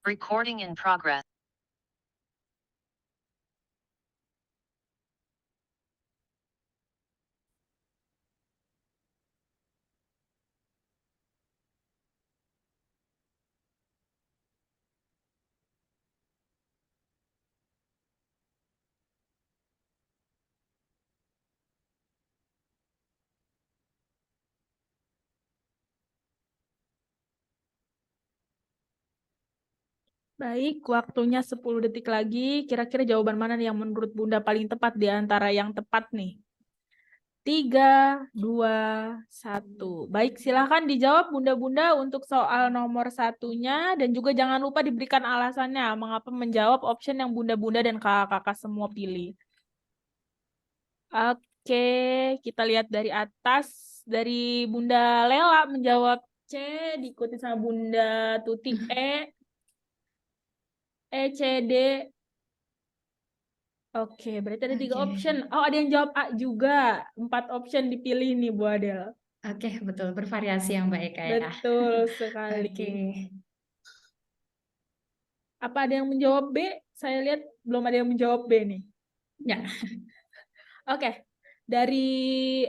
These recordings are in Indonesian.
Recording in progress. Baik, waktunya 10 detik lagi. Kira-kira jawaban mana nih yang menurut Bunda paling tepat di antara yang tepat nih? 3, 2, 1. Baik, silahkan dijawab Bunda-Bunda untuk soal nomor satunya. Dan juga jangan lupa diberikan alasannya mengapa menjawab option yang Bunda-Bunda dan kakak-kakak semua pilih. Oke, kita lihat dari atas. Dari Bunda Lela menjawab C, diikuti sama Bunda Tuti E, C, D. Oke, berarti ada 3 option. Oh, ada yang jawab A juga. 4 option dipilih nih, Bu Adel. Oke, betul. Bervariasi yang baik ya. Betul sekali. Oke. Apa ada yang menjawab B? Saya lihat belum ada yang menjawab B nih. Ya. Oke, dari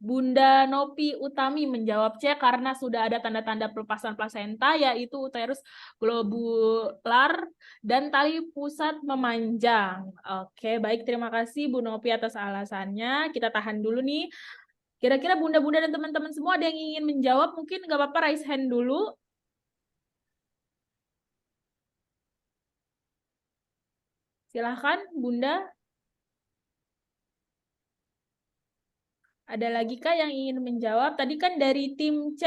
Bunda Nopi Utami menjawab C karena sudah ada tanda-tanda pelepasan plasenta, yaitu uterus globular dan tali pusat memanjang. Oke, baik, terima kasih Bu Nopi atas alasannya. Kita tahan dulu nih. Kira-kira Bunda-Bunda dan teman-teman semua ada yang ingin menjawab? Mungkin nggak apa-apa raise hand dulu. Silahkan, Bunda. Ada lagi kah yang ingin menjawab? Tadi kan dari tim C.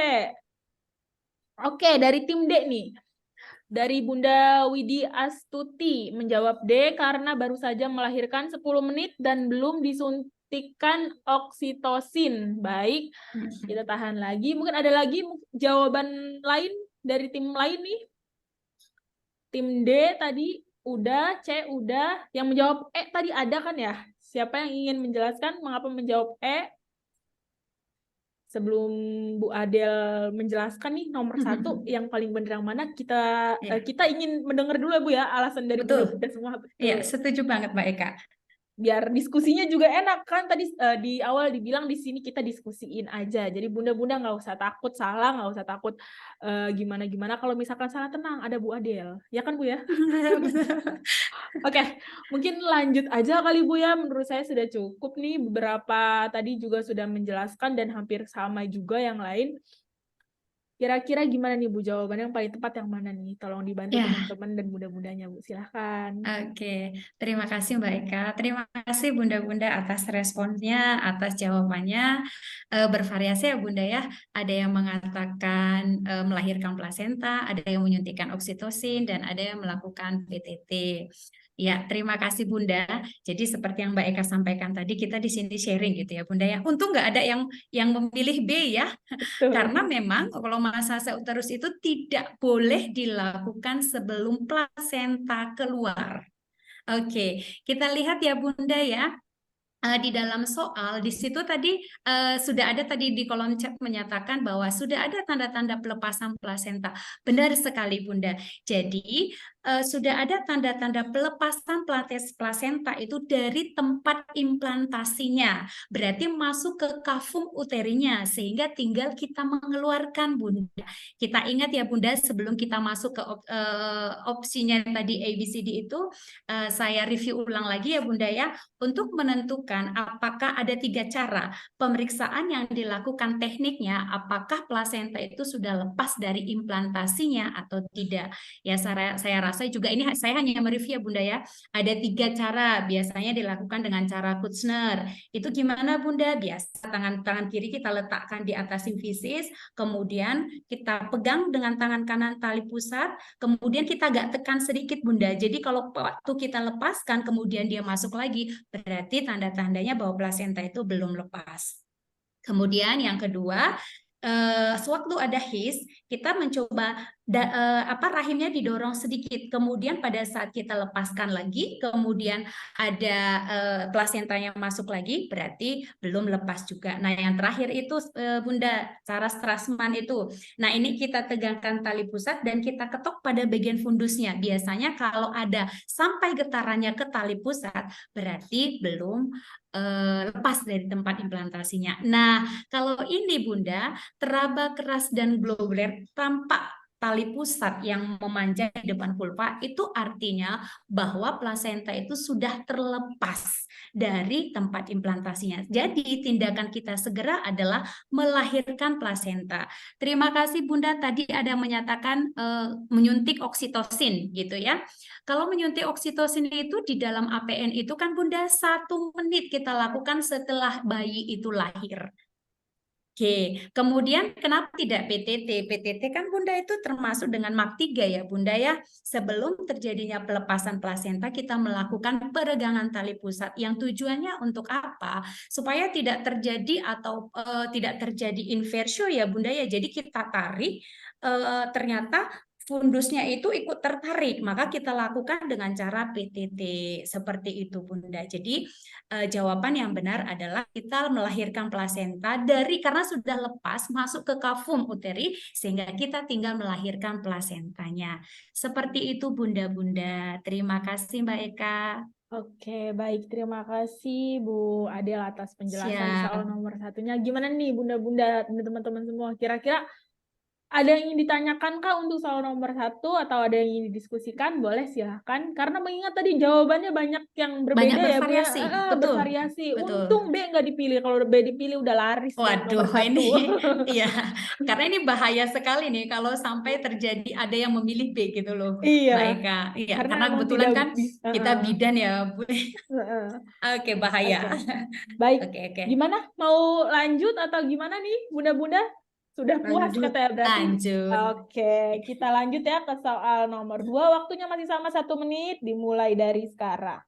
Oke, dari tim D nih. Dari Bunda Widi Astuti menjawab D karena baru saja melahirkan 10 menit dan belum disuntikan oksitosin. Baik, kita tahan lagi. Mungkin ada lagi jawaban lain dari tim lain nih. Tim D tadi udah, C udah. Yang menjawab E tadi ada kan ya? Siapa yang ingin menjelaskan mengapa menjawab E? Sebelum Bu Adel menjelaskan nih nomor 1 yang paling benar yang mana, kita ingin mendengar dulu Bu ya alasan dari Bunda semua. Iya, setuju banget Mbak Eka. Biar diskusinya juga enak kan, tadi di awal dibilang di sini kita diskusiin aja. Jadi Bunda-Bunda nggak usah takut salah, nggak usah takut gimana-gimana. Kalau misalkan salah, tenang, ada Bu Adel. Ya kan Bu ya? Oke, mungkin lanjut aja kali Bu ya. Menurut saya sudah cukup nih. Beberapa tadi juga sudah menjelaskan dan hampir sama juga yang lain. Kira-kira gimana nih Bu jawabannya yang paling tepat yang mana nih? Tolong dibantu teman-teman dan bunda-bundanya Bu. Silahkan. Oke, terima kasih Mbak Eka. Terima kasih Bunda-Bunda atas responnya, atas jawabannya. Bervariasi ya Bunda ya. Ada yang mengatakan melahirkan plasenta, ada yang menyuntikkan oksitosin, dan ada yang melakukan PTT. Ya, terima kasih Bunda. Jadi seperti yang Mbak Eka sampaikan tadi, kita di sini sharing gitu ya Bunda ya. Untung nggak ada yang memilih B ya. Karena memang kalau massase uterus itu tidak boleh dilakukan sebelum plasenta keluar. Oke, kita lihat ya Bunda ya. Di dalam soal di situ tadi sudah ada tadi di kolom chat menyatakan bahwa sudah ada tanda-tanda pelepasan plasenta. Benar sekali Bunda. Jadi sudah ada tanda-tanda pelepasan plasenta itu dari tempat implantasinya. Berarti masuk ke kafum uterinya sehingga tinggal kita mengeluarkan Bunda. Kita ingat ya Bunda, sebelum kita masuk ke opsinya tadi ABCD itu saya review ulang lagi ya Bunda ya, untuk menentukan apakah ada 3 cara pemeriksaan yang dilakukan tekniknya, apakah plasenta itu sudah lepas dari implantasinya atau tidak. Ya saya rasa juga ini saya hanya mereview ya Bunda ya. Ada 3 cara biasanya dilakukan dengan cara Kutzner. Itu gimana Bunda? Biasa tangan kiri kita letakkan di atas simfisis, kemudian kita pegang dengan tangan kanan tali pusat, kemudian kita agak tekan sedikit Bunda. Jadi kalau waktu kita lepaskan kemudian dia masuk lagi, berarti tanda-tandanya bahwa plasenta itu belum lepas. Kemudian yang kedua, sewaktu ada HIS, kita mencoba rahimnya didorong sedikit. Kemudian pada saat kita lepaskan lagi, kemudian ada plasentanya masuk lagi, berarti belum lepas juga. Nah, yang terakhir itu Bunda, cara Strassman itu. Nah, ini kita tegangkan tali pusat dan kita ketok pada bagian fundusnya. Biasanya kalau ada sampai getarannya ke tali pusat, berarti belum lepas dari tempat implantasinya. Nah, kalau ini Bunda, teraba keras dan globuler tampak tali pusat yang memanjang di depan vulva, itu artinya bahwa plasenta itu sudah terlepas dari tempat implantasinya. Jadi tindakan kita segera adalah melahirkan plasenta. Terima kasih Bunda, tadi ada menyatakan menyuntik oksitosin gitu ya. Kalau menyuntik oksitosin itu di dalam APN itu kan Bunda 1 menit kita lakukan setelah bayi itu lahir. Oke, kemudian kenapa tidak PTT? PTT kan Bunda itu termasuk dengan MAK 3 ya Bunda ya. Sebelum terjadinya pelepasan plasenta kita melakukan peregangan tali pusat yang tujuannya untuk apa? Supaya tidak terjadi atau tidak terjadi inversio ya Bunda ya. Jadi kita tarik ternyata fundusnya itu ikut tertarik, maka kita lakukan dengan cara PTT seperti itu Bunda. Jadi jawaban yang benar adalah kita melahirkan plasenta karena sudah lepas masuk ke kavum uteri sehingga kita tinggal melahirkan plasentanya. Seperti itu Bunda-bunda. Terima kasih Mbak Eka. Oke, baik. Terima kasih Bu Adel atas penjelasan soal Siap. nomor satunya. Gimana nih Bunda-Bunda dan teman-teman semua? Kira-kira ada yang ingin ditanyakan Kak untuk soal nomor 1 atau ada yang ingin didiskusikan? Boleh silahkan. Karena mengingat tadi jawabannya banyak yang Banyak berbeda ya Bu ya. bervariasi. Betul. Bervariasi. Betul. Untung B nggak dipilih. Kalau B dipilih udah laris dong nomor Waduh, 1. ini iya, karena ini bahaya sekali nih kalau sampai terjadi ada yang memilih B gitu loh, Iya, Mbak Eka. Iya, karena karena emang kebetulan tidak kan bisa. kita bidan ya, Bu. Oke, bahaya. Oke, baik. Oke, oke. Gimana? Mau lanjut atau gimana nih, Bunda-Bunda? Sudah puas Lanjut, katanya berarti. lanjut. Oke, kita lanjut ya ke soal nomor 2. Waktunya masih sama 1 menit, dimulai dari sekarang.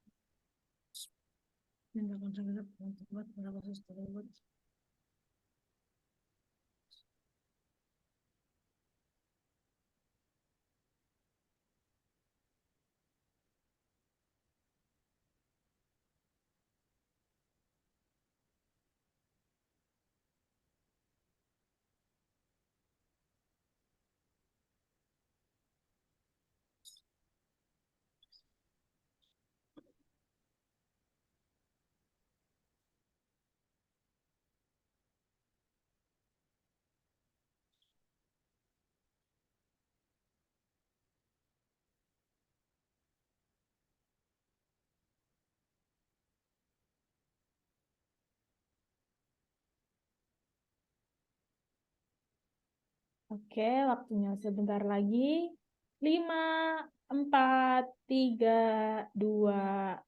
Oke, waktunya sebentar lagi. 5, 4, 3, 2.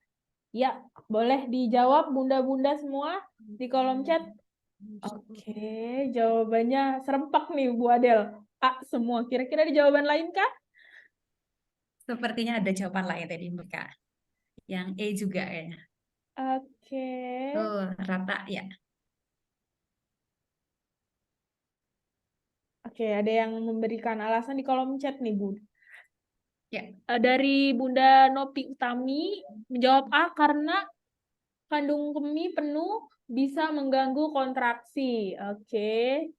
Ya, boleh dijawab Bunda-Bunda semua di kolom chat. Oke, jawabannya serempak nih Bu Adel. A semua. Kira-kira di jawaban lain kah? Sepertinya ada jawaban lain tadi, Mbak. Yang E juga kayaknya. Oke. Tuh, rata ya. Oke, ada yang memberikan alasan di kolom chat nih, Bu. Ya. Dari Bunda Nopi Utami menjawab A karena kandung kemih penuh bisa mengganggu kontraksi. Oke.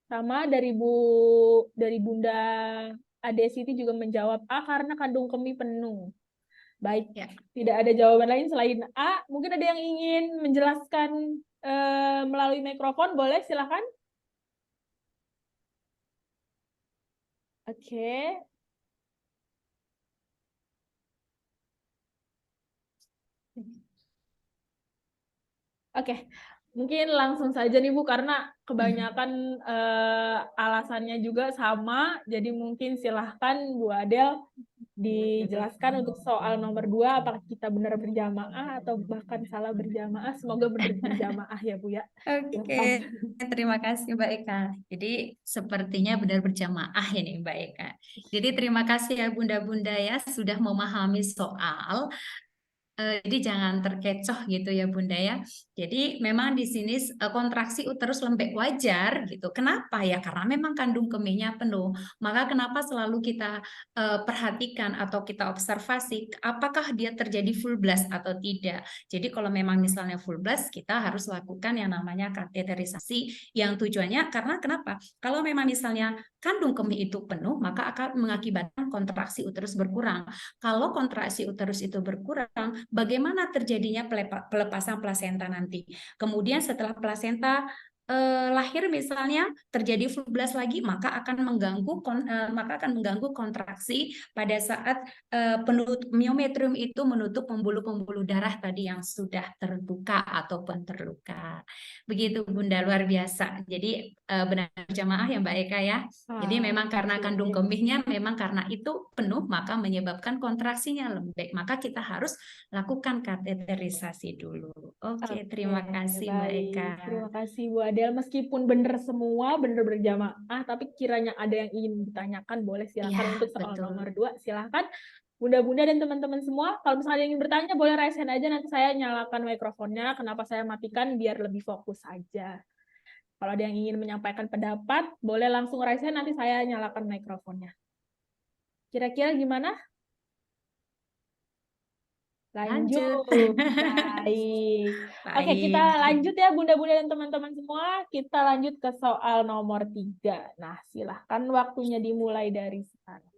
Sama dari Bunda Ade Siti juga menjawab A karena kandung kemih penuh. Baik, Ya. tidak ada jawaban lain selain A. Mungkin ada yang ingin menjelaskan melalui mikrofon, boleh silakan. Oke. Oke, mungkin langsung saja nih Bu, karena kebanyakan alasannya juga sama, jadi mungkin silahkan Bu Adel dijelaskan untuk soal nomor 2, apakah kita benar berjamaah atau bahkan salah berjamaah. Semoga benar berjamaah ya Bu ya. Oke, terima kasih Mbak Eka. Jadi sepertinya benar berjamaah ini Mbak Eka. Jadi terima kasih ya Bunda-Bunda ya sudah memahami soal Jadi jangan terkecoh gitu ya Bunda ya. Jadi memang di sini kontraksi uterus lembek wajar gitu. Kenapa ya? Karena memang kandung kemihnya penuh. Maka kenapa selalu kita perhatikan atau kita observasi apakah dia terjadi full blast atau tidak. Jadi kalau memang misalnya full blast, kita harus lakukan yang namanya kateterisasi yang tujuannya karena kenapa? Kalau memang misalnya kandung kemih itu penuh, maka akan mengakibatkan kontraksi uterus berkurang. Kalau kontraksi uterus itu berkurang, bagaimana terjadinya pelepasan plasenta nanti? Kemudian setelah plasenta lahir misalnya terjadi full blast lagi, maka akan mengganggu kontraksi pada saat miometrium itu menutup pembuluh-pembuluh darah tadi yang sudah terbuka ataupun terluka. Begitu Bunda, luar biasa. Jadi benar jamaah ya Mbak Eka ya. Jadi memang karena kandung kemihnya memang karena itu penuh maka menyebabkan kontraksinya lembek. Maka kita harus lakukan kateterisasi dulu. Oke, terima kasih Mbak Eka. Baik, terima kasih Bu Adel. Meskipun benar semua, benar berjamaah, tapi kiranya ada yang ingin ditanyakan, boleh silakan Iya, untuk soal betul. nomor 2. Silakan Bunda-bunda dan teman-teman semua. Kalau misalnya ada yang ingin bertanya, boleh raise hand aja, nanti saya nyalakan mikrofonnya. Kenapa saya matikan? Biar lebih fokus aja. Kalau ada yang ingin menyampaikan pendapat, boleh langsung raise hand, nanti saya nyalakan mikrofonnya. Kira-kira gimana? Lanjut. Baik. Oke, kita Baik. lanjut ya Bunda-Bunda dan teman-teman semua. Kita lanjut ke soal nomor 3. Nah, silahkan waktunya dimulai dari sekarang.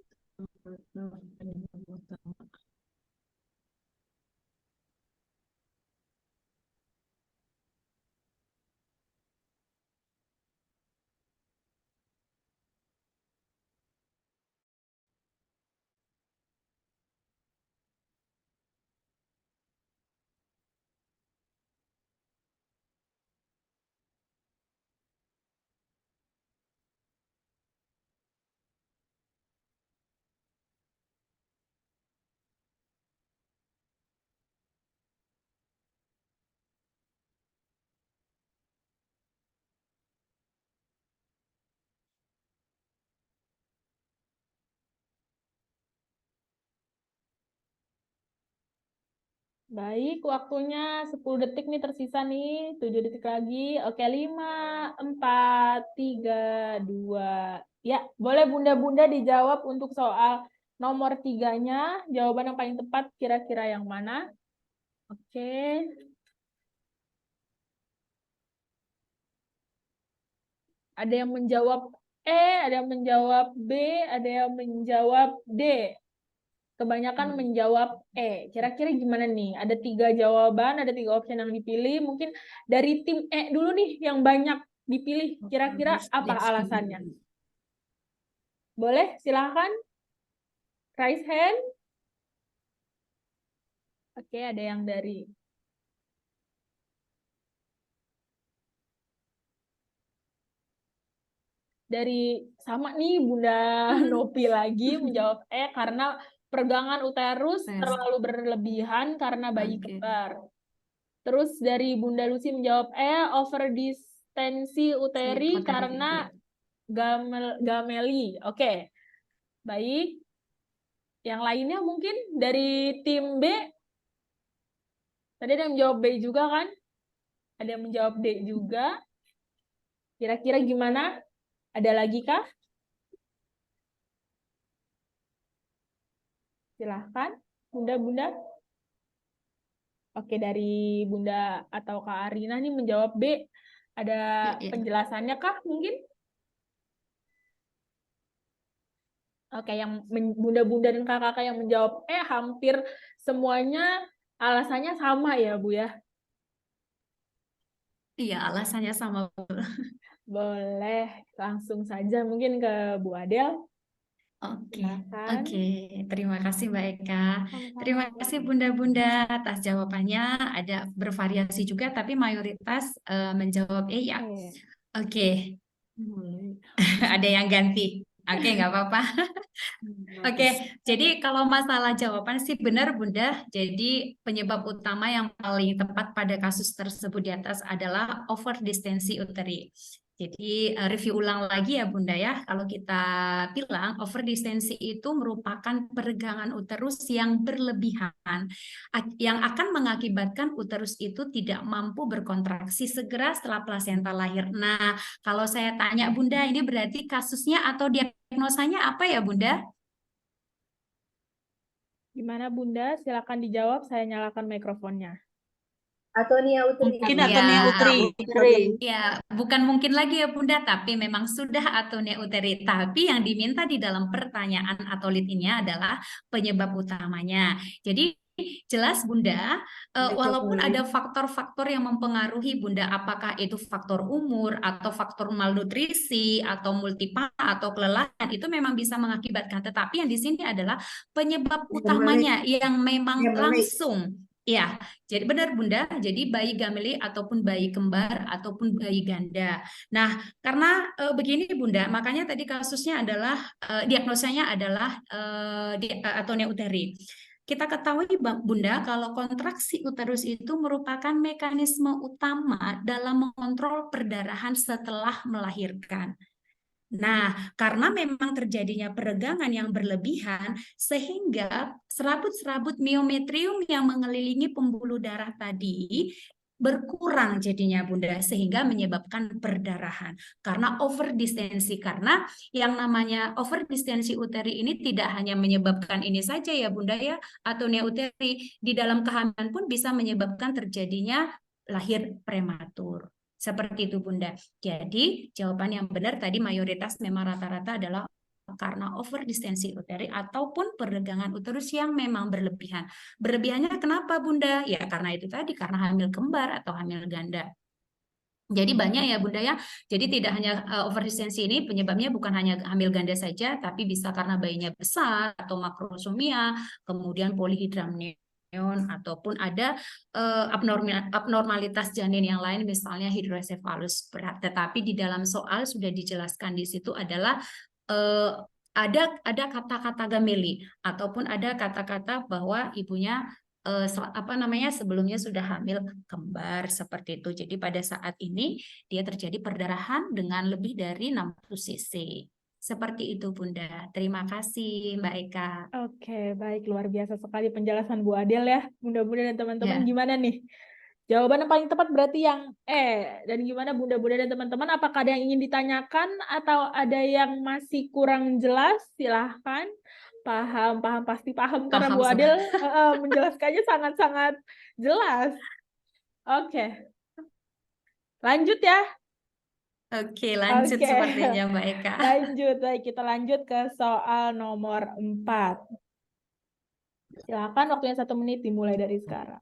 Baik, waktunya 10 detik nih tersisa nih. 7 detik lagi. Oke, 5, 4, 3, 2. Ya, boleh Bunda-Bunda dijawab untuk soal nomor 3-nya. Jawaban yang paling tepat kira-kira yang mana? Oke. Ada yang menjawab E, ada yang menjawab B, ada yang menjawab D. Kebanyakan menjawab E. Kira-kira gimana nih? Ada 3 jawaban, ada 3 option yang dipilih. Mungkin dari tim E dulu nih yang banyak dipilih. Kira-kira apa alasannya? Boleh? Silahkan. Raise hand. Oke, ada yang dari sama nih Bunda Nopi lagi menjawab E karena peregangan uterus terlalu berlebihan karena bayi kembar. Terus dari Bunda Lucy menjawab E, overdistensi uteri karena gameli. Oke. Baik. Yang lainnya mungkin dari tim B. Tadi ada yang menjawab B juga kan? Ada yang menjawab D juga. Kira-kira gimana? Ada lagi kah? Silahkan, Bunda-Bunda. Oke, dari Bunda atau Kak Arina nih menjawab B. Ada penjelasannya kah mungkin? Oke, yang Bunda-Bunda dan kakak-kakak yang menjawab hampir semuanya alasannya sama ya, Bu ya? Iya, alasannya sama. Boleh, langsung saja mungkin ke Bu Adel. Oke, Silakan. oke. Terima kasih Mbak Eka. Terima Sama-sama. kasih Bunda-Bunda atas jawabannya. Ada bervariasi juga, tapi mayoritas menjawab ya. Oke, ada yang ganti. Oke, nggak apa-apa. Oke, jadi kalau masalah jawaban sih benar Bunda. Jadi penyebab utama yang paling tepat pada kasus tersebut di atas adalah overdistensi uteri. Jadi review ulang lagi ya Bunda ya, kalau kita bilang overdistensi itu merupakan peregangan uterus yang berlebihan, yang akan mengakibatkan uterus itu tidak mampu berkontraksi segera setelah plasenta lahir. Nah, kalau saya tanya Bunda, ini berarti kasusnya atau diagnosanya apa ya Bunda? Gimana Bunda? Silakan dijawab, saya nyalakan mikrofonnya. Atonia uteri. Mungkin Ya, atonia uteri. ya, bukan mungkin lagi ya Bunda, tapi memang sudah atonia uteri. Tapi yang diminta di dalam pertanyaan atau lead ini adalah penyebab utamanya. Jadi jelas Bunda, walaupun ada faktor-faktor yang mempengaruhi Bunda, apakah itu faktor umur atau faktor malnutrisi atau multipa atau kelelahan, itu memang bisa mengakibatkan. Tetapi yang di sini adalah penyebab utamanya yang memang langsung. Ya, jadi benar Bunda, jadi bayi gameli ataupun bayi kembar ataupun bayi ganda. Nah, karena begini Bunda, makanya tadi kasusnya adalah diagnosanya adalah atonia uteri. Kita ketahui Bunda, kalau kontraksi uterus itu merupakan mekanisme utama dalam mengontrol perdarahan setelah melahirkan. Nah, karena memang terjadinya peregangan yang berlebihan, sehingga serabut-serabut miometrium yang mengelilingi pembuluh darah tadi berkurang jadinya Bunda, sehingga menyebabkan perdarahan. Karena overdistensi, karena yang namanya overdistensi uteri ini tidak hanya menyebabkan ini saja ya Bunda ya, atonia uteri, di dalam kehamilan pun bisa menyebabkan terjadinya lahir prematur. Seperti itu Bunda. Jadi jawaban yang benar tadi mayoritas memang rata-rata adalah karena overdistensi uteri ataupun peregangan uterus yang memang berlebihan. Berlebihannya kenapa Bunda? Ya karena itu tadi, karena hamil kembar atau hamil ganda. Jadi banyak ya Bunda ya. Jadi tidak hanya overdistensi ini penyebabnya bukan hanya hamil ganda saja, tapi bisa karena bayinya besar atau makrosomia, kemudian polyhydramnion ataupun ada abnormalitas janin yang lain, misalnya hidrocephalus berat. Tetapi di dalam soal sudah dijelaskan di situ adalah ada kata-kata gameli ataupun ada kata-kata bahwa ibunya sebelumnya sudah hamil kembar seperti itu. Jadi pada saat ini dia terjadi perdarahan dengan lebih dari 60 cc. Seperti itu Bunda. Terima kasih Mbak Eka. Oke, baik. Luar biasa sekali penjelasan Bu Adel ya. Bunda-bunda dan teman-teman Ya. gimana nih? Jawaban yang paling tepat berarti yang E. Dan gimana Bunda-bunda dan teman-teman? Apakah ada yang ingin ditanyakan atau ada yang masih kurang jelas? Silahkan. Paham, pasti paham. Karena Bu Adel menjelaskannya sangat-sangat jelas. Oke. Lanjut ya. Oke, lanjut Oke. sepertinya Mbak Eka. Lanjut, baik. Kita lanjut ke soal nomor 4. Silakan waktunya 1 menit dimulai dari sekarang.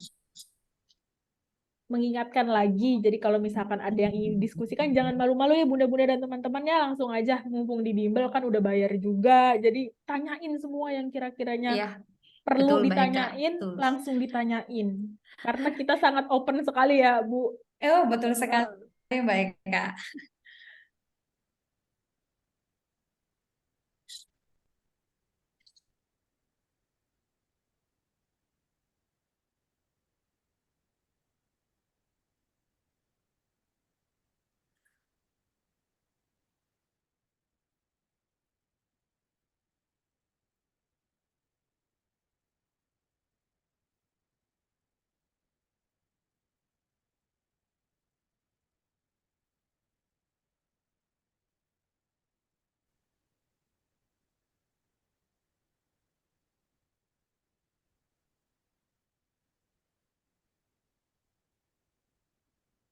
Mengingatkan lagi, jadi kalau misalkan ada yang ingin diskusikan, jangan malu-malu ya bunda-bunda dan teman-temannya, langsung aja, mumpung di bimbel kan udah bayar juga, jadi tanyain semua yang kira-kiranya Iya, perlu betul, Mbak Eka. ditanyain, Betul. langsung ditanyain. Karena kita sangat open sekali ya, Bu. Oh, betul sekali Mbak Eka.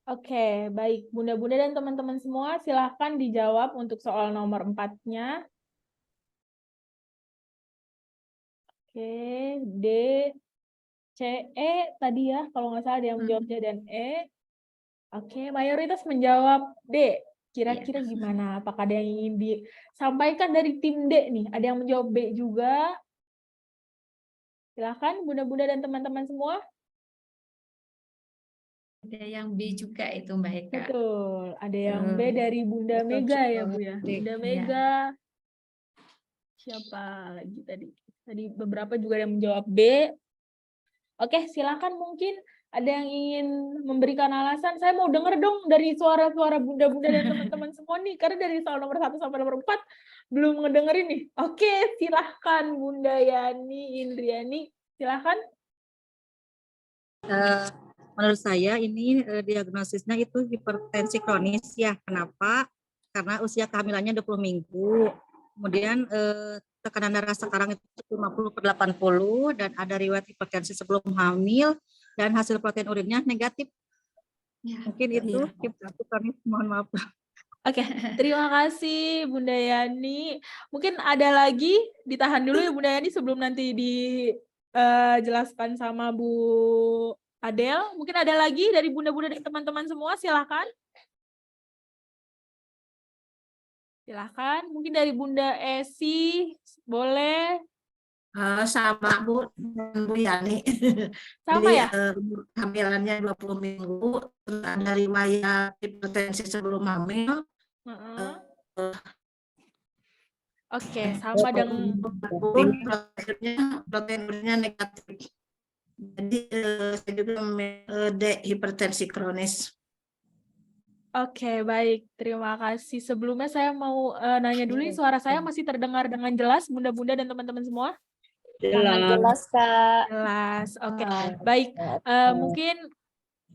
Oke, baik. Bunda-bunda dan teman-teman semua, silahkan dijawab untuk soal nomor 4-nya. Oke, D, C, E tadi ya, kalau nggak salah ada yang menjawab C dan E. Oke, mayoritas menjawab D. Kira-kira gimana? Apakah ada yang ingin disampaikan dari tim D nih? Ada yang menjawab B juga? Silahkan, bunda-bunda dan teman-teman semua. Ada yang B juga itu Mbak Eka. Betul, ada yang B dari Bunda Mega ya Bu ya. Bunda Mega. Siapa lagi tadi? Tadi beberapa juga yang menjawab B. Oke, silakan mungkin Ada yang ingin memberikan alasan? Saya mau denger dong dari suara-suara bunda-bunda dan teman-teman semua nih, karena dari soal nomor 1 sampai nomor 4 belum ngedengerin nih. Oke, silahkan Bunda Yani Indriani, silahkan. Menurut saya ini diagnosisnya itu hipertensi kronis ya. Kenapa? Karena usia kehamilannya 20 minggu. Kemudian tekanan darah sekarang itu 50/80 dan ada riwayat hipertensi sebelum hamil dan hasil protein urinnya negatif. Ya, Mungkin itu hipertensi kronis. Mohon maaf. Oke, terima kasih Bunda Yani. Mungkin ada lagi, ditahan dulu ya Bunda Yani sebelum nanti dijelaskan sama Bu Adel. Mungkin ada lagi dari bunda-bunda dan teman-teman semua, silakan. Silakan, mungkin dari Bunda Esi, boleh. Sama Bu dan Bu Yani. Sama Jadi ya? kehamilannya 20 minggu, terus ada riwayat hipertensi sebelum hamil. Heeh. Oke, sama dengan Pun protein urinnya negatif. Jadi saya juga memiliki hipertensi kronis. Oke, baik. Terima kasih. Sebelumnya saya mau nanya dulu, nih, suara saya masih terdengar dengan jelas, bunda-bunda dan teman-teman semua? Jelas, Kak. Jelas. Oke, baik. Mungkin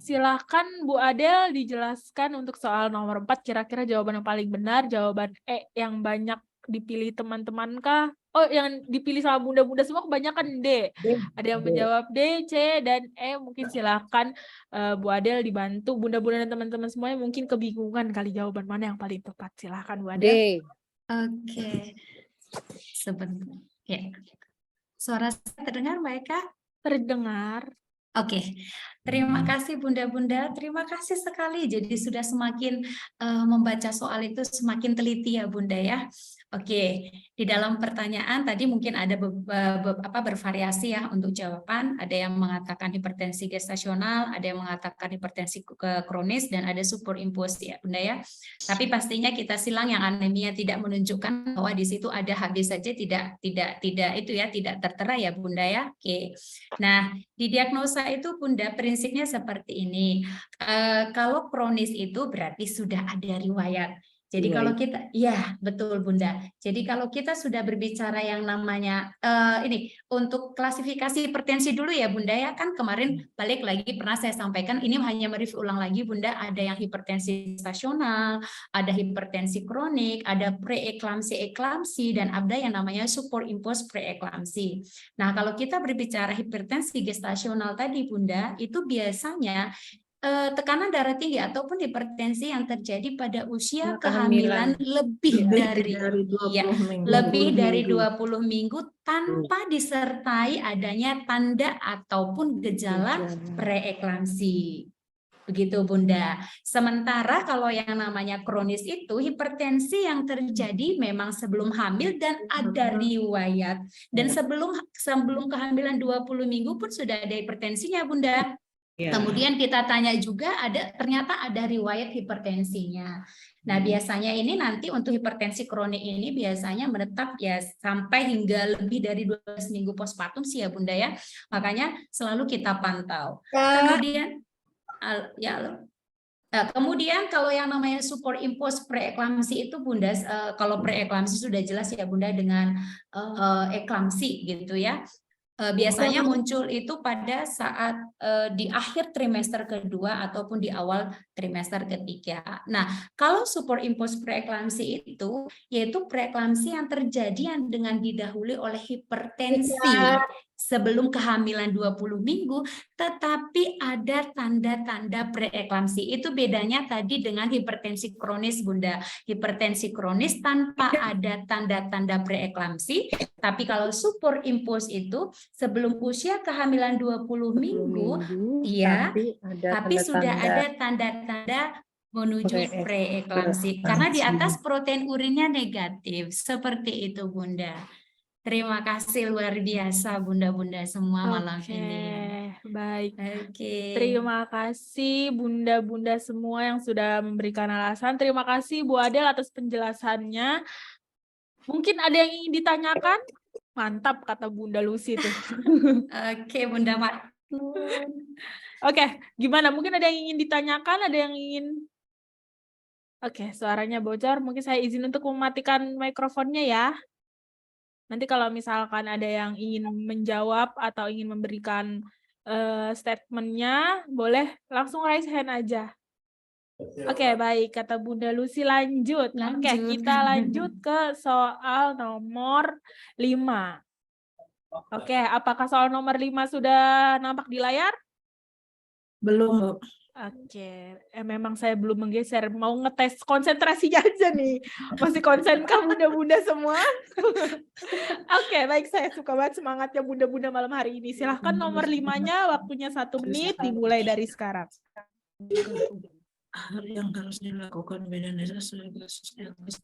silahkan Bu Adel dijelaskan untuk soal nomor 4, kira-kira jawaban yang paling benar, jawaban E yang banyak dipilih teman-teman kah? Oh, yang dipilih sama bunda-bunda semua kebanyakan D. Ada yang menjawab D, C, dan E. Mungkin silakan Bu Adel dibantu. Bunda-bunda dan teman-teman semuanya mungkin kebingungan kali jawaban mana yang paling tepat. Silakan Bu Adel. Oke. Sebentar. Ya. Suara saya terdengar, Mbak Eka? Terdengar. Oke, terima kasih Bunda-Bunda, terima kasih sekali. Jadi sudah semakin membaca soal itu semakin teliti ya Bunda ya. Oke, di dalam pertanyaan tadi mungkin ada bervariasi ya untuk jawaban. Ada yang mengatakan hipertensi gestasional, ada yang mengatakan hipertensi kronis, dan ada superimpos ya Bunda ya. Tapi pastinya kita silang yang anemia tidak menunjukkan bahwa di situ ada HB saja, tidak tertera ya Bunda ya. Oke, nah di diagnosa itu Bunda prinsipnya seperti ini. Kalau kronis itu berarti sudah ada riwayat. Jadi kalau kita, ya betul Bunda. Jadi kalau kita sudah berbicara yang namanya ini untuk klasifikasi hipertensi dulu ya Bunda ya, kan kemarin balik lagi pernah saya sampaikan ini hanya mereview ulang lagi Bunda, ada yang hipertensi stasional, ada hipertensi kronik, ada preeklamsi, dan ada yang namanya superimpos preeklamsi. Nah kalau kita berbicara hipertensi gestasional tadi Bunda, itu biasanya tekanan darah tinggi ataupun hipertensi yang terjadi pada usia kehamilan lebih dari 20 minggu tanpa disertai adanya tanda ataupun gejala preeklamsi. Begitu Bunda. Sementara kalau yang namanya kronis itu hipertensi yang terjadi memang sebelum hamil dan ada riwayat. Dan sebelum kehamilan 20 minggu pun sudah ada hipertensinya Bunda. Kemudian kita tanya juga ternyata ada riwayat hipertensinya. Nah, biasanya ini nanti untuk hipertensi kronik ini biasanya menetap ya sampai hingga lebih dari 12 minggu postpartum sih ya Bunda ya. Makanya selalu kita pantau. Kemudian kemudian kalau yang namanya superimpos preeklamsi itu Bunda, kalau preeklamsi sudah jelas ya Bunda dengan eklamsi gitu ya. Biasanya muncul itu pada saat di akhir trimester kedua ataupun di awal trimester ketiga. Nah, kalau superimpos preeklamsi itu yaitu preeklamsi yang terjadi dengan didahului oleh hipertensi sebelum kehamilan 20 minggu, tetapi ada tanda-tanda preeklamsi. Itu bedanya tadi dengan hipertensi kronis Bunda. Hipertensi kronis tanpa ada tanda-tanda preeklamsi, tapi kalau superimpos itu sebelum usia kehamilan 20 minggu, ya, tapi sudah ada tanda-tanda menuju preeklamsi. Karena di atas protein urinnya negatif. Seperti itu Bunda. Terima kasih luar biasa Bunda-bunda semua malam ini. Baik. Oke. Terima kasih Bunda-bunda semua yang sudah memberikan alasan. Terima kasih Bu Adel atas penjelasannya. Mungkin ada yang ingin ditanyakan? Mantap kata Bunda Lucy tuh. Oke Bunda Mat. Oke, gimana? Mungkin ada yang ingin ditanyakan, ada yang ingin... Oke, suaranya bocor. Mungkin saya izin untuk mematikan mikrofonnya ya. Nanti kalau misalkan ada yang ingin menjawab atau ingin memberikan statementnya, boleh langsung raise hand aja. Oke, baik. Kata Bunda Lucy lanjut. Oke, Lanjut. kita lanjut ke soal nomor 5. Oke, apakah soal nomor 5 sudah nampak di layar? Belum, Bu. Oke, memang saya belum menggeser, mau ngetes konsentrasinya aja nih. Masih konsen kah bunda-bunda semua? Oke, baik, saya suka banget semangatnya bunda-bunda malam hari ini. Silahkan nomor 5-nya, waktunya 1 menit, dimulai dari sekarang. Hal yang harus dilakukan bidan desa sesuai kasus di atas.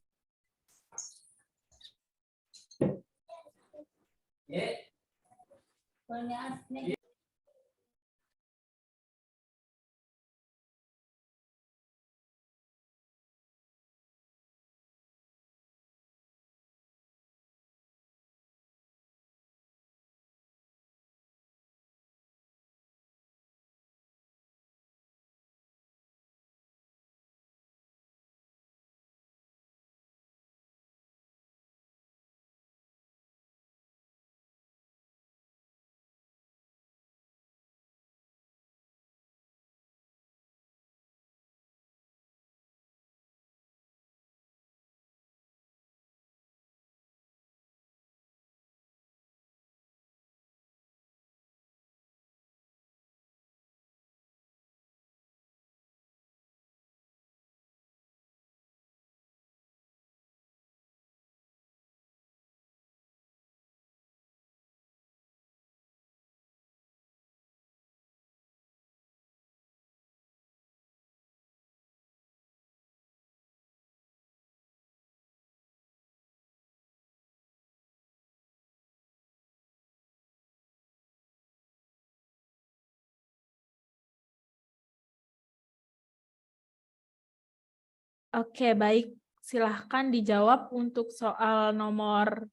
Oke, baik. Silahkan dijawab untuk soal nomor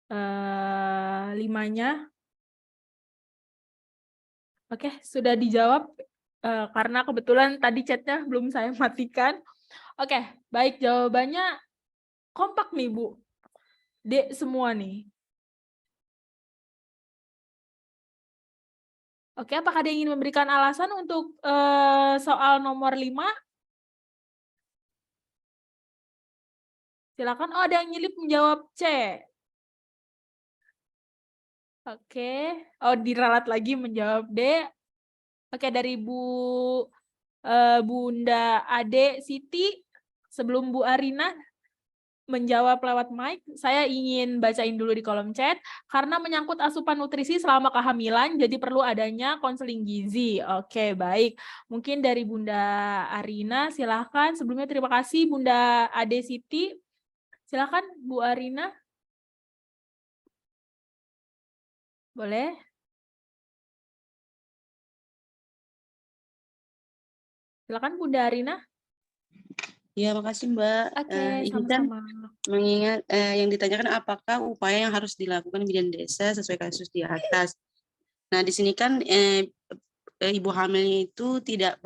5-nya. Oke, sudah dijawab karena kebetulan tadi chatnya belum saya matikan. Oke, baik, jawabannya kompak nih, Bu. D semua nih. Oke, apakah ada yang ingin memberikan alasan untuk soal nomor 5? Silakan. Oh, ada yang nyelip menjawab C. Oke. Oh, diralat lagi menjawab D. Oke, dari Bunda Ade Siti, sebelum Bu Arina menjawab lewat mic, saya ingin bacain dulu di kolom chat. Karena menyangkut asupan nutrisi selama kehamilan, jadi perlu adanya konseling gizi. Oke, baik. Mungkin dari Bunda Arina, silahkan. Sebelumnya terima kasih Bunda Ade Siti. Silahkan Bu Arina. Boleh? Silakan Bunda Arina. Ya, makasih Mbak. Oke, Ini kan sama-sama. mengingat yang ditanyakan apakah upaya yang harus dilakukan bidan desa sesuai kasus di atas. Nah, di sini kan ibu hamilnya itu tidak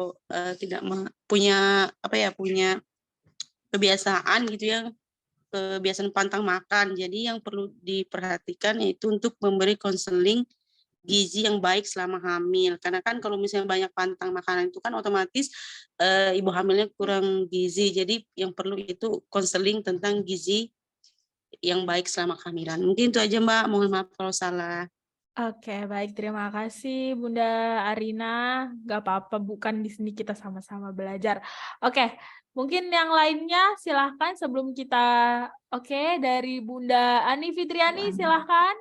punya punya kebiasaan gitu ya, kebiasaan pantang makan. Jadi yang perlu diperhatikan yaitu untuk memberi konseling gizi yang baik selama hamil. Karena kan kalau misalnya banyak pantang makanan itu kan otomatis ibu hamilnya kurang gizi. Jadi yang perlu itu konseling tentang gizi yang baik selama kehamilan. Mungkin itu aja Mbak, mohon maaf kalau salah. Oke, baik. Terima kasih Bunda Arina. Gak apa-apa, bukan di sini kita sama-sama belajar. Oke, mungkin yang lainnya silahkan sebelum kita... Oke, dari Bunda Ani Fitriani, silahkan.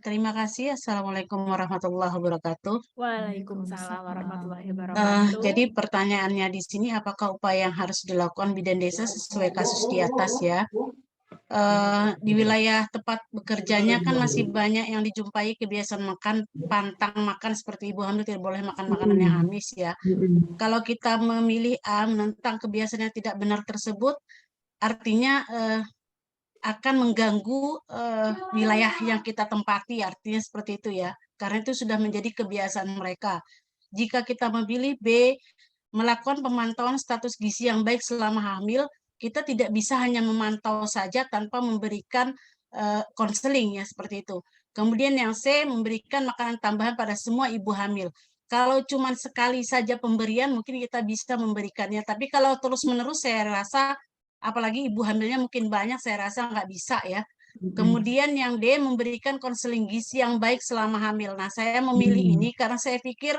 Terima kasih. Assalamualaikum warahmatullahi wabarakatuh. Waalaikumsalam warahmatullahi wabarakatuh. Jadi pertanyaannya di sini, apakah upaya yang harus dilakukan bidan desa sesuai kasus di atas ya? Di wilayah tempat bekerjanya kan masih banyak yang dijumpai kebiasaan makan, pantang makan seperti ibu hamil tidak boleh makan makanan yang amis ya. Kalau kita memilih A, menentang kebiasaan yang tidak benar tersebut, artinya akan mengganggu wilayah yang kita tempati, artinya seperti itu ya. karena itu sudah menjadi kebiasaan mereka. Jika kita memilih B, melakukan pemantauan status gizi yang baik selama hamil, kita tidak bisa hanya memantau saja tanpa memberikan konseling ya seperti itu. Kemudian yang C, memberikan makanan tambahan pada semua ibu hamil. Kalau cuma sekali saja pemberian mungkin kita bisa memberikannya, tapi kalau terus-menerus saya rasa, apalagi ibu hamilnya mungkin banyak, saya rasa nggak bisa ya. Kemudian yang D, memberikan konseling gizi yang baik selama hamil. Nah, saya memilih ini karena saya pikir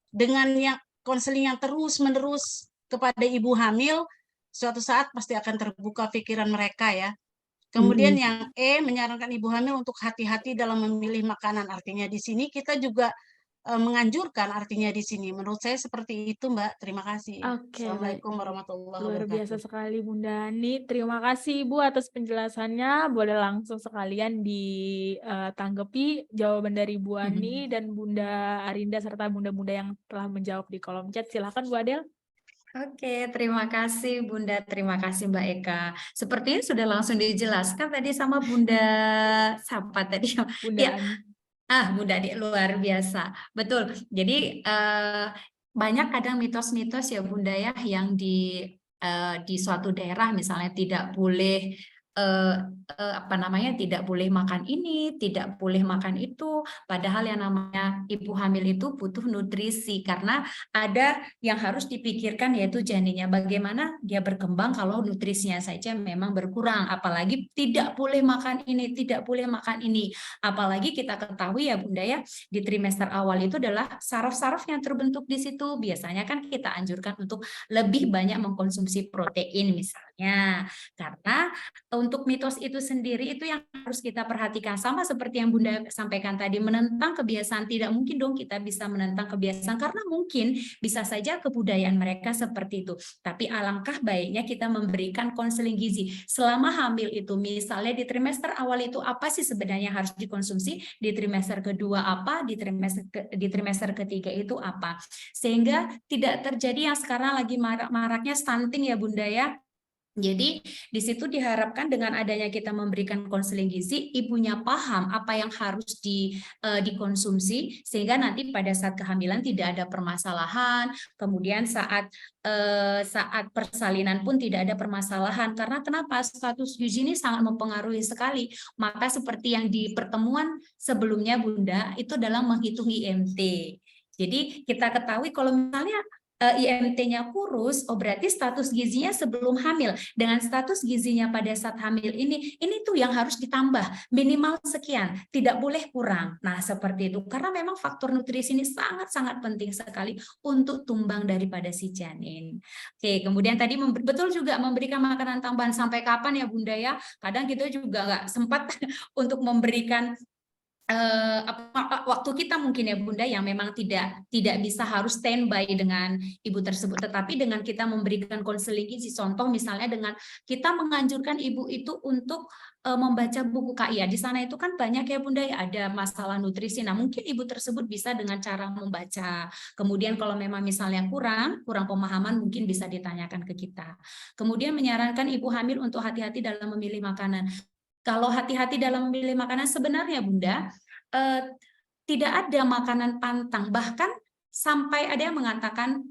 dengan yang konseling yang terus-menerus kepada ibu hamil, suatu saat pasti akan terbuka pikiran mereka ya. Kemudian yang E, menyarankan ibu hamil untuk hati-hati dalam memilih makanan. Artinya di sini kita juga menganjurkan artinya di sini. Menurut saya seperti itu, Mbak. Terima kasih. Oke, Assalamualaikum warahmatullahi luar wabarakatuh. biasa sekali Bunda Ani. Terima kasih Ibu atas penjelasannya. Boleh langsung sekalian ditanggapi jawaban dari Bu Ani dan Bunda Arinda serta bunda-bunda yang telah menjawab di kolom chat. Silakan Bu Adel. Oke, terima kasih Bunda, terima kasih Mbak Eka. Sepertinya sudah langsung dijelaskan tadi sama Bunda siapa tadi? Bunda Ya, Ani. Bunda Adi, luar biasa. Betul. Jadi banyak kadang mitos-mitos ya Bunda ya yang di suatu daerah misalnya tidak boleh tidak boleh makan ini, tidak boleh makan itu. Padahal yang namanya ibu hamil itu butuh nutrisi karena ada yang harus dipikirkan yaitu janinnya. Bagaimana dia berkembang kalau nutrisinya saja memang berkurang. Apalagi tidak boleh makan ini, tidak boleh makan ini. Apalagi kita ketahui ya Bunda ya, di trimester awal itu adalah saraf-saraf yang terbentuk di situ. Biasanya kan kita anjurkan untuk lebih banyak mengkonsumsi protein misalnya. Karena untuk mitos itu sendiri itu yang harus kita perhatikan. Sama seperti yang Bunda sampaikan tadi, menentang kebiasaan. Tidak mungkin dong kita bisa menentang kebiasaan karena mungkin bisa saja kebudayaan mereka seperti itu. Tapi alangkah baiknya kita memberikan konseling gizi. Selama hamil itu misalnya di trimester awal itu apa sih sebenarnya harus dikonsumsi, di trimester kedua apa, di trimester ketiga itu apa. Sehingga tidak terjadi yang sekarang lagi marak-maraknya stunting ya Bunda ya. Jadi di situ diharapkan dengan adanya kita memberikan konseling gizi, ibunya paham apa yang harus dikonsumsi sehingga nanti pada saat kehamilan tidak ada permasalahan. Kemudian saat persalinan pun tidak ada permasalahan. Karena kenapa? Status gizi ini sangat mempengaruhi sekali. Maka seperti yang di pertemuan sebelumnya Bunda itu adalah menghitung IMT. Jadi kita ketahui kalau misalnya IMT-nya kurus, oh berarti status gizinya sebelum hamil. Dengan status gizinya pada saat hamil ini tuh yang harus ditambah minimal sekian, tidak boleh kurang. Nah seperti itu, karena memang faktor nutrisi ini sangat-sangat penting sekali untuk tumbang daripada si janin. Oke, kemudian tadi betul juga memberikan makanan tambahan sampai kapan ya Bunda ya? Kadang kita juga nggak sempat untuk memberikan waktu kita mungkin ya Bunda yang memang tidak bisa harus standby dengan ibu tersebut, tetapi dengan kita memberikan konseling gizi, contoh misalnya dengan kita menganjurkan ibu itu untuk membaca buku KIA. Di sana itu kan banyak ya Bunda ya, ada masalah nutrisi. Nah mungkin ibu tersebut bisa dengan cara membaca. Kemudian kalau memang misalnya kurang pemahaman mungkin bisa ditanyakan ke kita. Kemudian menyarankan ibu hamil untuk hati-hati dalam memilih makanan. Kalau hati-hati dalam memilih makanan sebenarnya Bunda, tidak ada makanan pantang. Bahkan sampai ada yang mengatakan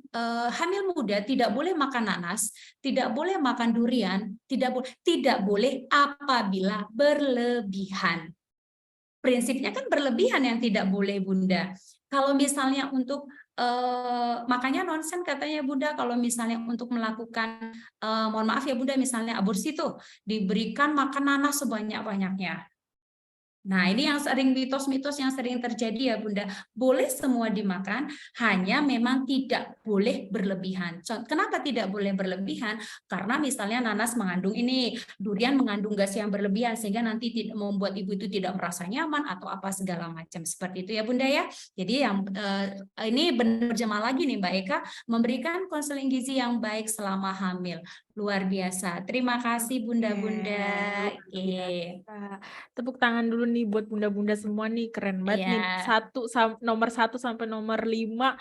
hamil muda tidak boleh makan nanas, tidak boleh makan durian, tidak boleh apabila berlebihan. Prinsipnya kan berlebihan yang tidak boleh Bunda. Kalau misalnya untuk makanya nonsen katanya Bunda kalau misalnya untuk melakukan mohon maaf ya Bunda misalnya aborsi tuh diberikan makan nanas sebanyak-banyaknya. Nah, ini yang sering mitos-mitos yang sering terjadi ya Bunda. Boleh semua dimakan, hanya memang tidak boleh berlebihan. Kenapa tidak boleh berlebihan? Karena misalnya nanas mengandung ini, durian mengandung gas yang berlebihan, sehingga nanti tidak membuat ibu itu tidak merasa nyaman atau apa segala macam. Seperti itu ya Bunda ya. Jadi yang ini benar berjamaah lagi nih Mbak Eka, memberikan konseling gizi yang baik selama hamil. Luar biasa. Terima kasih Bunda-bunda. Tepuk tangan dulu nih buat bunda-bunda semua nih, keren banget nih. Nomor 1 sampai nomor 5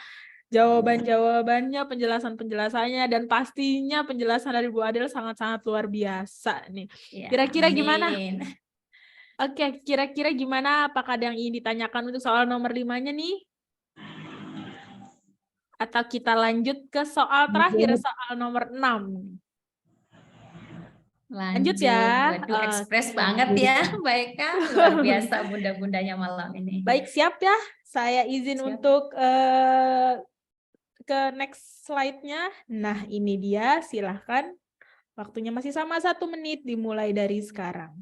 jawaban-jawabannya, penjelasan-penjelasannya, dan pastinya penjelasan dari Bu Adel sangat-sangat luar biasa nih. Kira-kira gimana? Oke, kira-kira gimana? Apakah ada yang ingin ditanyakan untuk soal nomor 5-nya nih? Atau kita lanjut ke soal terakhir, soal nomor 6? Lanjut ya. Waduh, ekspres Oke. banget ya, Mbak Eka. Luar biasa bunda-bundanya malam ini. Baik, siap ya. Saya izin Siap. untuk ke next slide-nya. Nah, ini dia. Silahkan. Waktunya masih sama 1 menit, dimulai dari sekarang.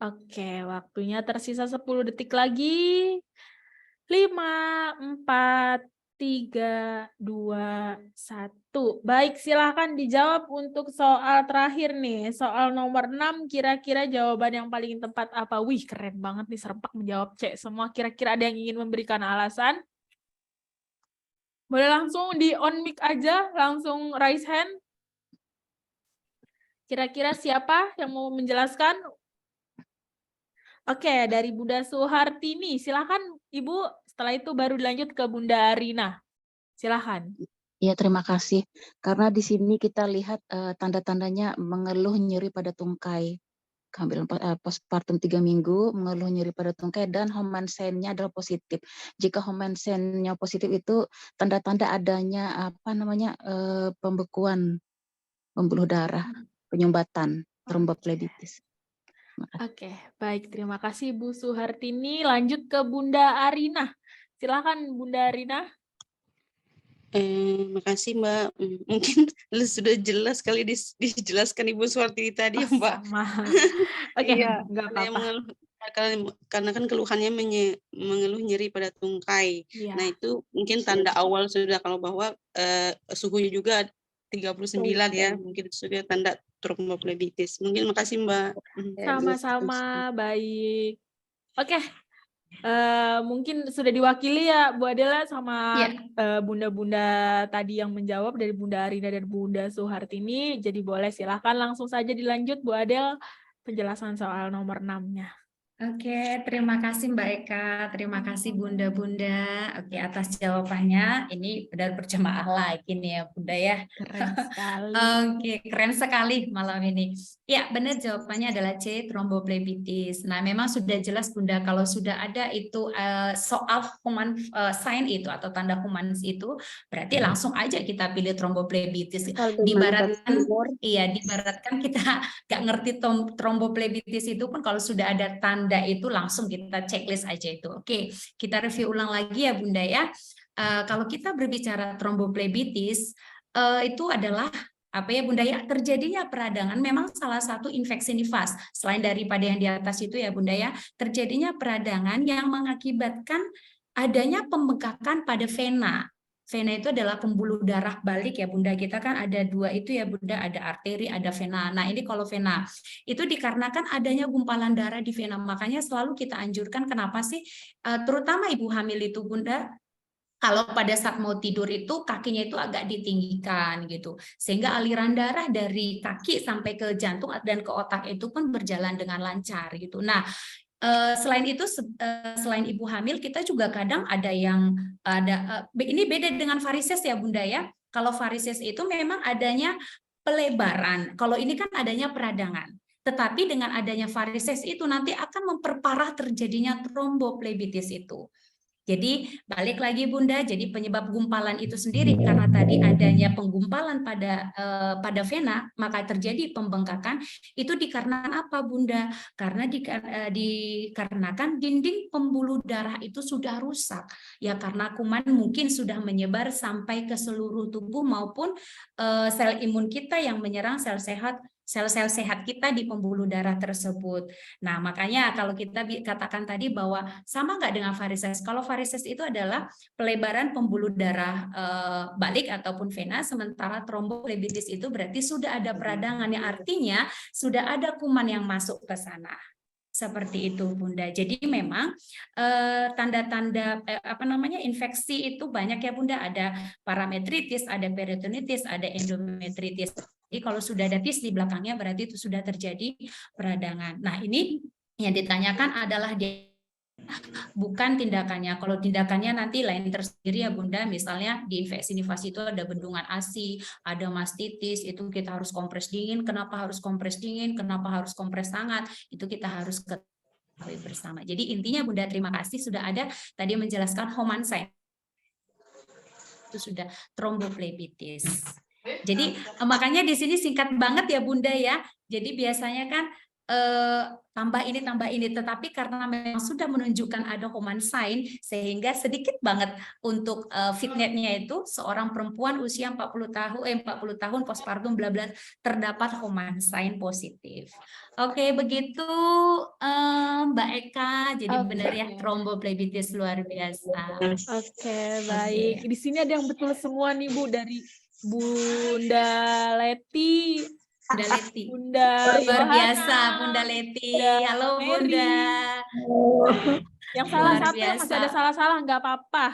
Oke, waktunya tersisa 10 detik lagi. 5, 4, 3, 2, 1. Baik, silahkan dijawab untuk soal terakhir nih. Soal nomor 6, kira-kira jawaban yang paling tepat apa? Wih, keren banget nih, serempak menjawab C semua. Kira-kira ada yang ingin memberikan alasan? Boleh langsung di on mic aja, langsung raise hand. Kira-kira siapa yang mau menjelaskan? Oke, dari Bunda Suhartini. Silakan Ibu, setelah itu baru dilanjut ke Bunda Rina. Silakan. Ya, terima kasih. Karena di sini kita lihat tanda-tandanya mengeluh nyeri pada tungkai. Kehamilan postpartum 3 minggu, mengeluh nyeri pada tungkai, dan Homan-Sen-nya adalah positif. Jika Homan-Sen-nya positif itu tanda-tanda adanya pembekuan pembuluh darah, penyumbatan, tromboflebitis. Oke, baik. Terima kasih Bu Suhartini. Lanjut ke Bunda Arina. Silakan Bunda Arina. Makasih Mbak. Mungkin sudah jelas kali dijelaskan Ibu Suhartini tadi ya Mbak. Sama. Oke, Iya, nggak apa-apa. karena kan keluhannya mengeluh nyeri pada tungkai. Iya. Nah itu mungkin tanda awal sudah kalau bahwa suhunya juga 39 ya, mungkin itu sudah tanda tromboflebitis. Mungkin makasih Mbak. Sama-sama, baik. Oke, mungkin sudah diwakili ya Bu Adela sama bunda-bunda tadi yang menjawab dari Bunda Arina dan Bunda Suhartini. Jadi boleh silahkan langsung saja dilanjut Bu Adel penjelasan soal nomor 6-nya. Oke, terima kasih Mbak Eka, terima kasih Bunda-Bunda. Oke, atas jawabannya. Ini benar berjemaah lagi nih ya Bunda ya. Keren sekali. Oke, keren sekali malam ini. Ya, benar jawabannya adalah C, tromboflebitis. Nah, memang sudah jelas Bunda kalau sudah ada itu soal human sign itu atau tanda humans itu, berarti langsung aja kita pilih tromboflebitis. Dibaratkan kita nggak ngerti tromboflebitis itu pun kalau sudah ada tanda itu langsung kita checklist aja itu. Oke, kita review ulang lagi ya Bunda ya. Kalau kita berbicara tromboflebitis itu adalah apa ya Bunda ya, terjadinya peradangan memang salah satu infeksi nifas. Selain daripada yang di atas itu ya Bunda ya, terjadinya peradangan yang mengakibatkan adanya pembengkakan pada vena. Vena itu adalah pembuluh darah balik ya Bunda, kita kan ada 2 itu ya Bunda, ada arteri, ada vena. Nah ini kalau vena, itu dikarenakan adanya gumpalan darah di vena, makanya selalu kita anjurkan kenapa sih, terutama ibu hamil itu Bunda, kalau pada saat mau tidur itu kakinya itu agak ditinggikan gitu, sehingga aliran darah dari kaki sampai ke jantung dan ke otak itu pun berjalan dengan lancar gitu. Nah, selain itu, selain ibu hamil, kita juga kadang ada yang ini beda dengan varises ya Bunda ya. Kalau varises itu memang adanya pelebaran, kalau ini kan adanya peradangan. Tetapi dengan adanya varises itu nanti akan memperparah terjadinya tromboflebitis itu. Jadi balik lagi Bunda, jadi penyebab gumpalan itu sendiri karena tadi adanya penggumpalan pada vena, maka terjadi pembengkakan. Itu dikarenakan apa Bunda? Karena dikarenakan dinding pembuluh darah itu sudah rusak. Ya karena kuman mungkin sudah menyebar sampai ke seluruh tubuh maupun sel imun kita yang menyerang sel-sel sehat kita di pembuluh darah tersebut. Nah, makanya kalau kita katakan tadi bahwa sama nggak dengan varises? Kalau varises itu adalah pelebaran pembuluh darah balik ataupun vena, sementara tromboflebitis itu berarti sudah ada peradangan, yang artinya sudah ada kuman yang masuk ke sana. Seperti itu Bunda. Jadi memang tanda-tanda infeksi itu banyak ya Bunda. Ada parametritis, ada peritonitis, ada endometritis. Jadi kalau sudah ada tis di belakangnya berarti itu sudah terjadi peradangan. Nah ini yang ditanyakan adalah bukan tindakannya. Kalau tindakannya nanti lain tersendiri ya Bunda. Misalnya di infeksi nifas itu ada bendungan ASI, ada mastitis, itu kita harus kompres dingin. Kenapa harus kompres dingin? Kenapa harus kompres hangat? Itu kita harus ketahui bersama. Jadi intinya Bunda, terima kasih sudah ada tadi menjelaskan Homan sign. Itu sudah tromboflebitis. Jadi makanya di sini singkat banget ya Bunda ya. Jadi biasanya kan tambah ini, tetapi karena memang sudah menunjukkan ada Homan sign sehingga sedikit banget untuk fitnetnya itu seorang perempuan usia 40 tahun postpartum bla bla terdapat Homan sign positif. Oke, begitu Mbak Eka, jadi benar ya tromboflebitis luar biasa. Oke, baik. Di sini ada yang betul semua nih Bu, dari Bunda Leti. Bunda Leti. Bunda luar Yohana, biasa Bunda Leti. Halo Mary. Bunda. Yang salah Luar satu yang masih biasa. ada salah-salah nggak apa-apa.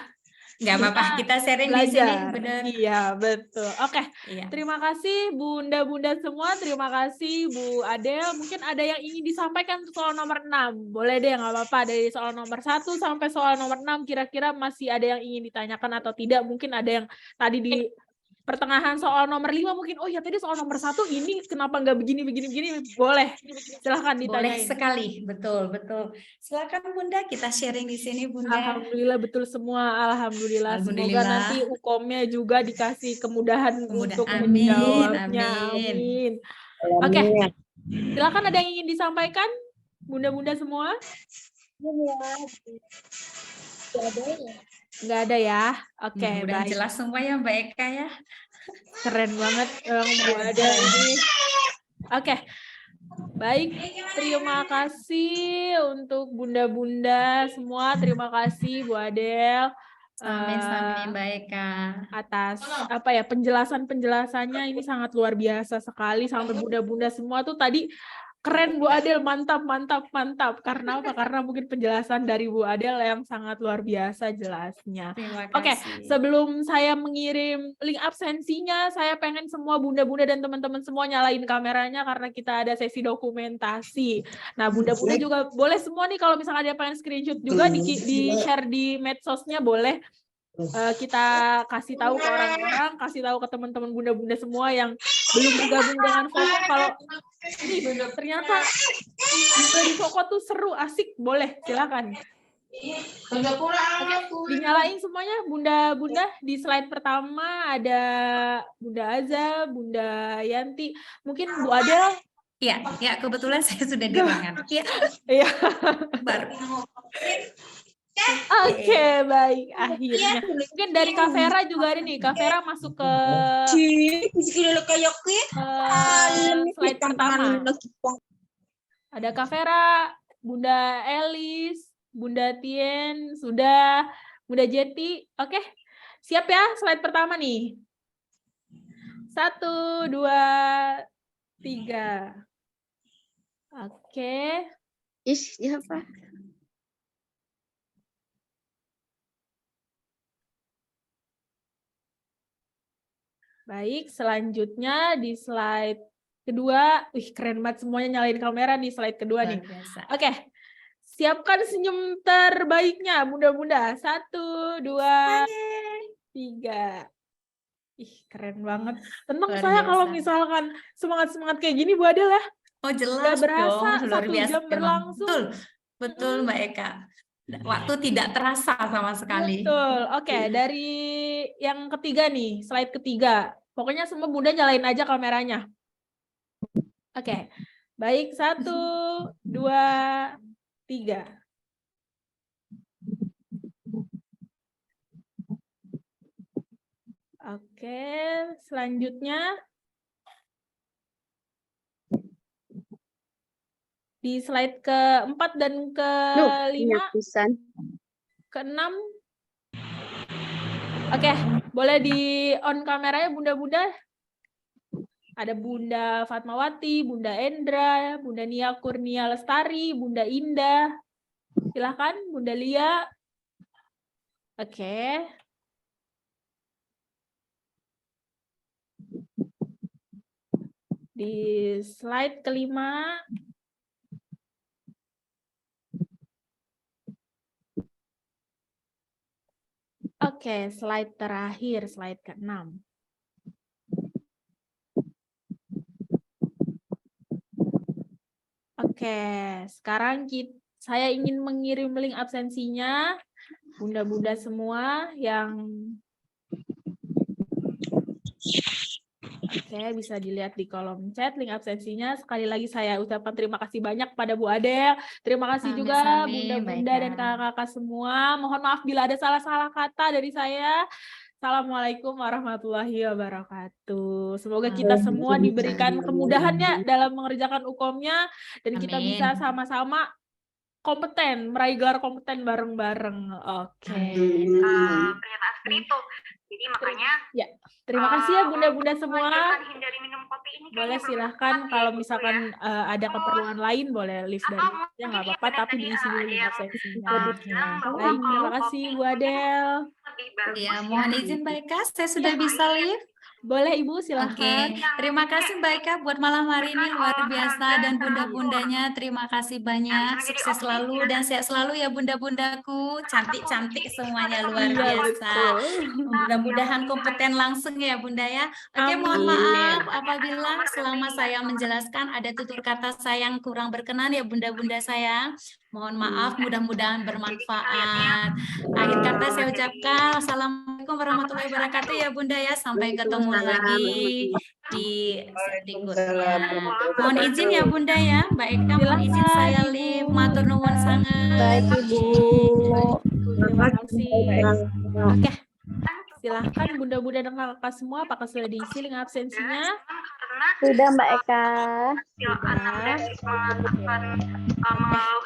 Nggak apa-apa, kita sharing di Belajar. sini, benar. Iya, betul. Oke. Iya. Terima kasih Bunda-bunda semua. Terima kasih Bu Adel. Mungkin ada yang ingin disampaikan soal nomor 6. Boleh deh, nggak apa-apa. Dari soal nomor 1 sampai soal nomor 6, kira-kira masih ada yang ingin ditanyakan atau tidak. Mungkin ada yang tadi di pertengahan soal nomor 5 mungkin, oh ya tadi soal nomor 1 ini kenapa nggak begini. Boleh, silahkan ditanyain. Boleh sekali, betul. Silakan Bunda, kita sharing di sini Bunda. Alhamdulillah betul semua, alhamdulillah. Semoga Alhamdulillah. nanti UKOM-nya juga dikasih kemudahan untuk Amin, menjawabnya. amin. Amin. Oke, silakan ada yang ingin disampaikan, bunda-bunda semua? Nggak ada ya? Oke, Mudah-mudahan baik. jelas semua ya Mbak Eka ya. Keren banget Bu Adel ini. Oke, baik. Terima kasih untuk bunda-bunda semua. Terima kasih Bu Adel. Amin, Mbak Eka. Atas penjelasannya ini sangat luar biasa sekali, sampai bunda-bunda semua tuh tadi keren Bu Adel, mantap. Karena apa? Karena mungkin penjelasan dari Bu Adel yang sangat luar biasa jelasnya. Terima Oke, kasih. sebelum saya mengirim link absensinya, saya pengen semua bunda-bunda dan teman-teman semua nyalain kameranya karena kita ada sesi dokumentasi. Nah, bunda-bunda juga boleh semua nih kalau misalnya ada yang pengen screenshot juga di-share di medsosnya boleh. Kita kasih tahu ke orang-orang, kasih tahu ke teman-teman bunda-bunda semua yang belum bergabung dengan Foko kalau nih ternyata di Foko tuh seru, asik, boleh silakan. Oke, dinyalain semuanya bunda-bunda. Di slide pertama ada Bunda Aza, Bunda Yanti, mungkin Bu Adel. Iya, kebetulan saya sudah di ruangan. Iya. Baru. Oke, baik. Akhirnya. Mungkin dari Kak Vera juga ada nih. Kak Vera masuk ke slide pertama. Ada Kak Vera, Bunda Elis, Bunda Tien, sudah. Bunda Jeti. Oke, siap ya slide pertama nih. 1, 2, 3. Oke. Siapa? Baik, selanjutnya di slide kedua. Wih, keren banget semuanya nyalain kamera di slide kedua nih. Biasa. Oke, siapkan senyum terbaiknya, bunda-bunda. 1, 2, 3. Ih, keren banget. Tenang Luar saya biasa. kalau misalkan semangat-semangat kayak gini, Bu Adel ya. Oh jelas Nggak berasa dong, luar 1 biasa. jam Emang. berlangsung. Betul Mbak Eka. Waktu tidak terasa sama sekali. Betul. Oke, dari yang ketiga nih, slide ketiga. Pokoknya semua Bunda nyalain aja kameranya. Oke. Baik, 1, 2, 3. Oke, selanjutnya di slide keempat dan kelima, keenam. Oke, boleh di on kameranya Bunda-Bunda. Ada Bunda Fatmawati, Bunda Endra, Bunda Nia Kurnia Lestari, Bunda Indah. Silahkan, Bunda Lia. Oke. Di slide kelima. Oke, slide terakhir, slide ke-6. Oke, sekarang saya ingin mengirim link absensinya. Bunda-bunda semua yang Oke, bisa dilihat di kolom chat link absensinya. Sekali lagi saya ucapkan terima kasih banyak pada Bu Adel. Terima kasih juga Sami-sami, bunda-bunda dan baiklah. kakak-kakak semua. Mohon maaf bila ada salah-salah kata dari saya. Assalamualaikum warahmatullahi wabarakatuh. Semoga kita semua diberikan kemudahannya dalam mengerjakan UKOM-nya dan kita Amin. bisa sama-sama kompeten, meraih gelar kompeten bareng-bareng. Oke. Pernyataan seperti itu. Jadi makanya Ya, terima kasih ya bunda-bunda semua. menganjurkan hindari minum kopi ini Boleh kayaknya belum silahkan tepat kalau ya, Bu, misalkan ya. ada keperluan lain boleh lift dari Atau ya mungkin nggak ya apa-apa benar tapi tadi diisi dulu ada link yang absensinya. bilang bahwa Baik, terima kalau kasih kopi Bu Adel. lebih bagus Ya, ya. mohon izin Mbak Eka, saya sudah bisa live. Boleh Ibu Oke, silahkan. terima kasih Mbak Eka buat malam hari ini luar biasa dan bunda-bundanya terima kasih banyak, sukses selalu dan sehat selalu ya bunda-bundaku, cantik-cantik semuanya luar Iya, biasa. betul. Mudah-mudahan kompeten langsung ya bunda ya. Oke, mohon Amin. maaf apabila selama saya menjelaskan ada tutur kata saya yang kurang berkenan ya bunda-bunda sayang. Mohon maaf, mudah-mudahan bermanfaat. Akhir kata saya ucapkan Assalamualaikum warahmatullahi wabarakatuh ya bunda ya. Sampai ketemu lagi di berikutnya. Mohon izin ya bunda ya. Mbak Eka mohon izin Silakan, saya Ibu. live. Matur nuwun sangat. Baik, Ibu. Terima kasih. Oke. Silahkan bunda-bunda dan kakak semua apakah sudah diisi link absensinya? Sudah, Mbak Eka.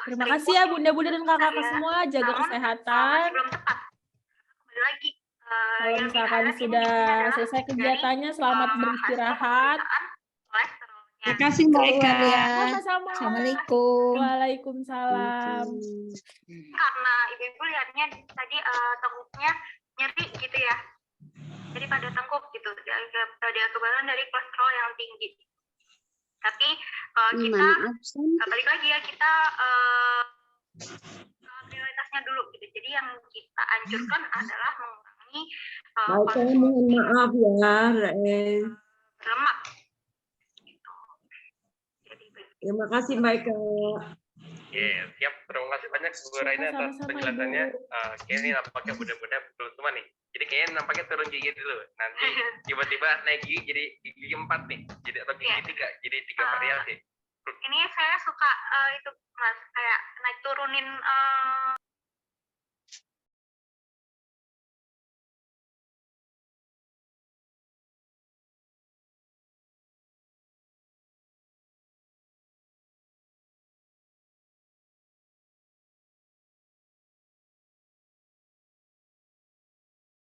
Terima kasih ya bunda-bunda dan kakak semua, jaga kesehatan. Kalau misalkan sudah selesai kegiatannya, selamat beristirahat. Terima kasih Mbak Eka. Sama-sama. Assalamualaikum. Waalaikumsalam. Karena ibu-ibu lihatnya tadi tengkuknya nyeri gitu ya. Jadi pada tengkuk gitu, ada kekebalan dari kolesterol yang tinggi. Tapi kita balik lagi ya, kita prioritasnya dulu gitu. Jadi yang kita anjurkan adalah mengurangi mohon maaf ya, lemak. Gitu. Jadi, terima kasih Mbak Eka. Iya, siap. Terima kasih banyak Bu Raina atas Sama-sama, penjelasannya. Ibu. Kayaknya nampaknya bunda-bunda belum semua nih. Jadi kayaknya nampaknya turun gigi dulu. Nanti tiba-tiba naik gigi jadi gigi 4 nih. Jadi atau gigi 3. Jadi 3 variasi. ini saya suka itu Mas, kayak naik turunin